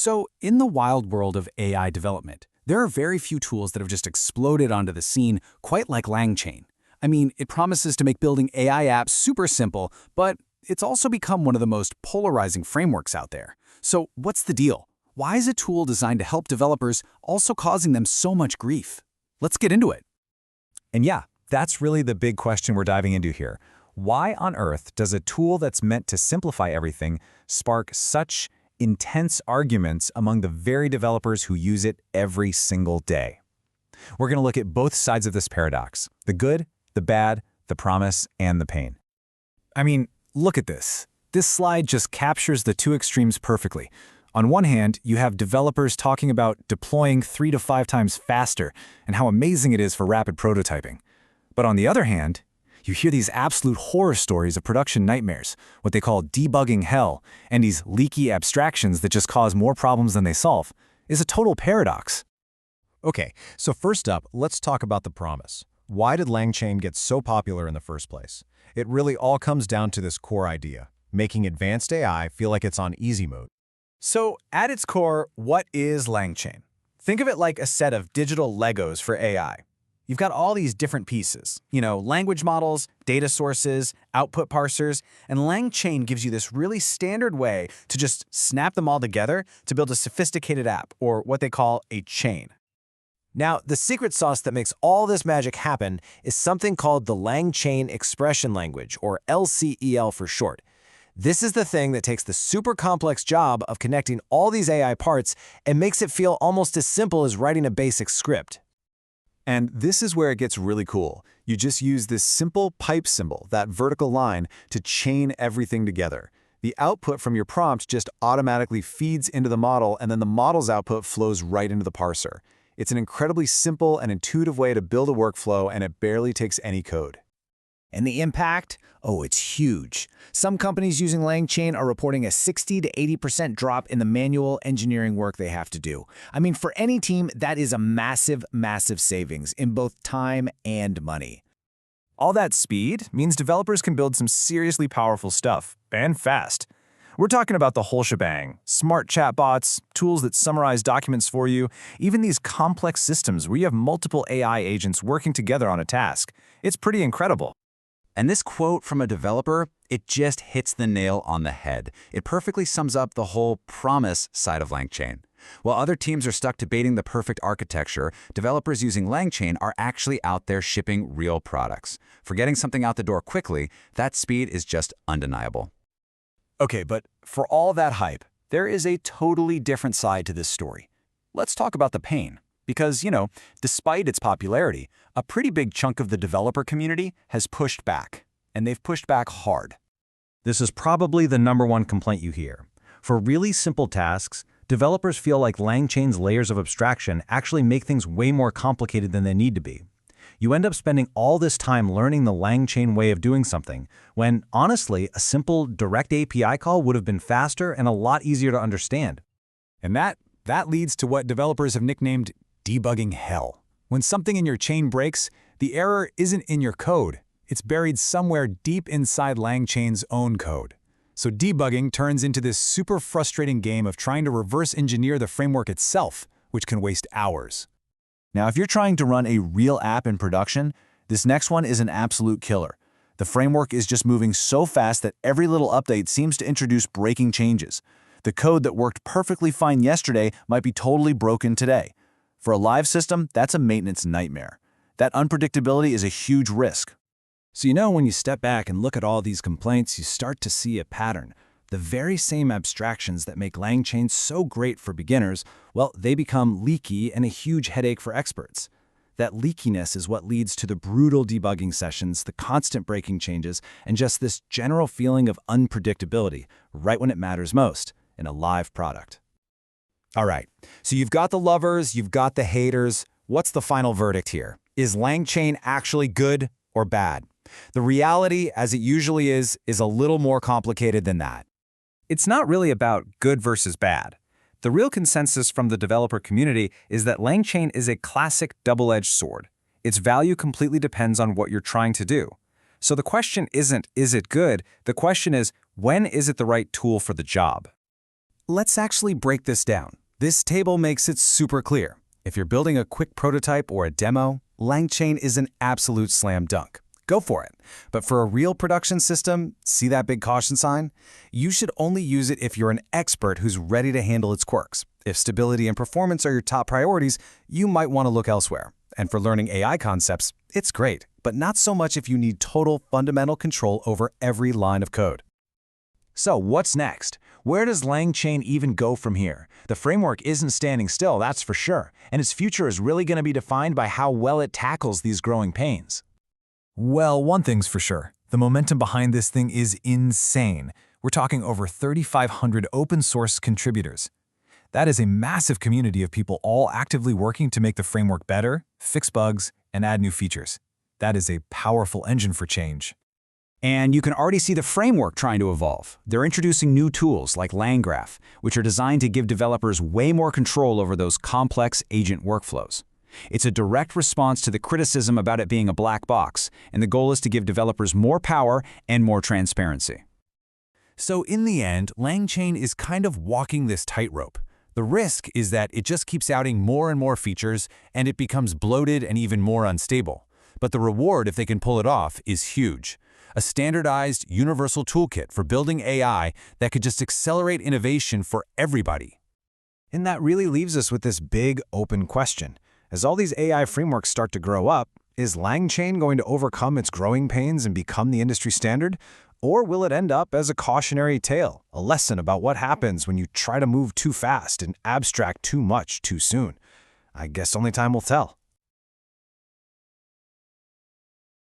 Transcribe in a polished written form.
So, in the wild world of AI development, there are very few tools that have just exploded onto the scene, quite like LangChain. I mean, it promises to make building AI apps super simple, but it's also become one of the most polarizing frameworks out there. So, what's the deal? Why is a tool designed to help developers also causing them so much grief? Let's get into it. And yeah, that's really the big question we're diving into here. Why on earth does a tool that's meant to simplify everything spark such intense arguments among the very developers who use it every single day? We're going to look at both sides of this paradox: the good, the bad, the promise, and the pain. I mean, look at this. This slide just captures the two extremes perfectly. On one hand, you have developers talking about deploying 3 to 5 times faster and how amazing it is for rapid prototyping. But on the other hand, you hear these absolute horror stories of production nightmares, what they call debugging hell, and these leaky abstractions that just cause more problems than they solve. Is a total paradox. Okay, so first up, let's talk about the promise. Why did LangChain get so popular in the first place? It really all comes down to this core idea: making advanced AI feel like it's on easy mode. So, at its core, what is LangChain? Think of it like a set of digital Legos for AI. You've got all these different pieces, language models, data sources, output parsers, and LangChain gives you this really standard way to just snap them all together to build a sophisticated app, or what they call a chain. Now, the secret sauce that makes all this magic happen is something called the LangChain Expression Language, or LCEL for short. This is the thing that takes the super complex job of connecting all these AI parts and makes it feel almost as simple as writing a basic script. And this is where it gets really cool. You just use this simple pipe symbol, that vertical line, to chain everything together. The output from your prompt just automatically feeds into the model, and then the model's output flows right into the parser. It's an incredibly simple and intuitive way to build a workflow, and it barely takes any code. And the impact? Oh, it's huge. Some companies using LangChain are reporting a 60 to 80% drop in the manual engineering work they have to do. I mean, for any team, that is a massive, massive savings in both time and money. All that speed means developers can build some seriously powerful stuff, and fast. We're talking about the whole shebang: smart chatbots, tools that summarize documents for you, even these complex systems where you have multiple AI agents working together on a task. It's pretty incredible. And this quote from a developer, it just hits the nail on the head. It perfectly sums up the whole promise side of LangChain. While other teams are stuck debating the perfect architecture, developers using LangChain are actually out there shipping real products. For getting something out the door quickly, that speed is just undeniable. Okay, but for all that hype, there is a totally different side to this story. Let's talk about the pain. Because, despite its popularity, a pretty big chunk of the developer community has pushed back, and they've pushed back hard. This is probably the #1 complaint you hear. For really simple tasks, developers feel like LangChain's layers of abstraction actually make things way more complicated than they need to be. You end up spending all this time learning the LangChain way of doing something, when, honestly, a simple direct API call would have been faster and a lot easier to understand. And that leads to what developers have nicknamed debugging hell. When something in your chain breaks, the error isn't in your code. It's buried somewhere deep inside LangChain's own code. So debugging turns into this super frustrating game of trying to reverse engineer the framework itself, which can waste hours. Now, if you're trying to run a real app in production, this next one is an absolute killer. The framework is just moving so fast that every little update seems to introduce breaking changes. The code that worked perfectly fine yesterday might be totally broken today. For a live system, that's a maintenance nightmare. That unpredictability is a huge risk. So when you step back and look at all these complaints, you start to see a pattern. The very same abstractions that make LangChain so great for beginners, well, they become leaky and a huge headache for experts. That leakiness is what leads to the brutal debugging sessions, the constant breaking changes, and just this general feeling of unpredictability right when it matters most in a live product. All right, so you've got the lovers, you've got the haters. What's the final verdict here? Is LangChain actually good or bad? The reality, as it usually is a little more complicated than that. It's not really about good versus bad. The real consensus from the developer community is that LangChain is a classic double-edged sword. Its value completely depends on what you're trying to do. So the question isn't, is it good? The question is, when is it the right tool for the job? Let's actually break this down. This table makes it super clear. If you're building a quick prototype or a demo, LangChain is an absolute slam dunk. Go for it. But for a real production system, see that big caution sign? You should only use it if you're an expert who's ready to handle its quirks. If stability and performance are your top priorities, you might want to look elsewhere. And for learning AI concepts, it's great, but not so much if you need total fundamental control over every line of code. So what's next? Where does LangChain even go from here? The framework isn't standing still, that's for sure, and its future is really going to be defined by how well it tackles these growing pains. Well, one thing's for sure. The momentum behind this thing is insane. We're talking over 3,500 open-source contributors. That is a massive community of people all actively working to make the framework better, fix bugs, and add new features. That is a powerful engine for change. And you can already see the framework trying to evolve. They're introducing new tools like LangGraph, which are designed to give developers way more control over those complex agent workflows. It's a direct response to the criticism about it being a black box, and the goal is to give developers more power and more transparency. So in the end, LangChain is kind of walking this tightrope. The risk is that it just keeps outing more and more features, and it becomes bloated and even more unstable. But the reward, if they can pull it off, is huge. A standardized, universal toolkit for building AI that could just accelerate innovation for everybody. And that really leaves us with this big, open question. As all these AI frameworks start to grow up, is LangChain going to overcome its growing pains and become the industry standard? Or will it end up as a cautionary tale, a lesson about what happens when you try to move too fast and abstract too much too soon? I guess only time will tell.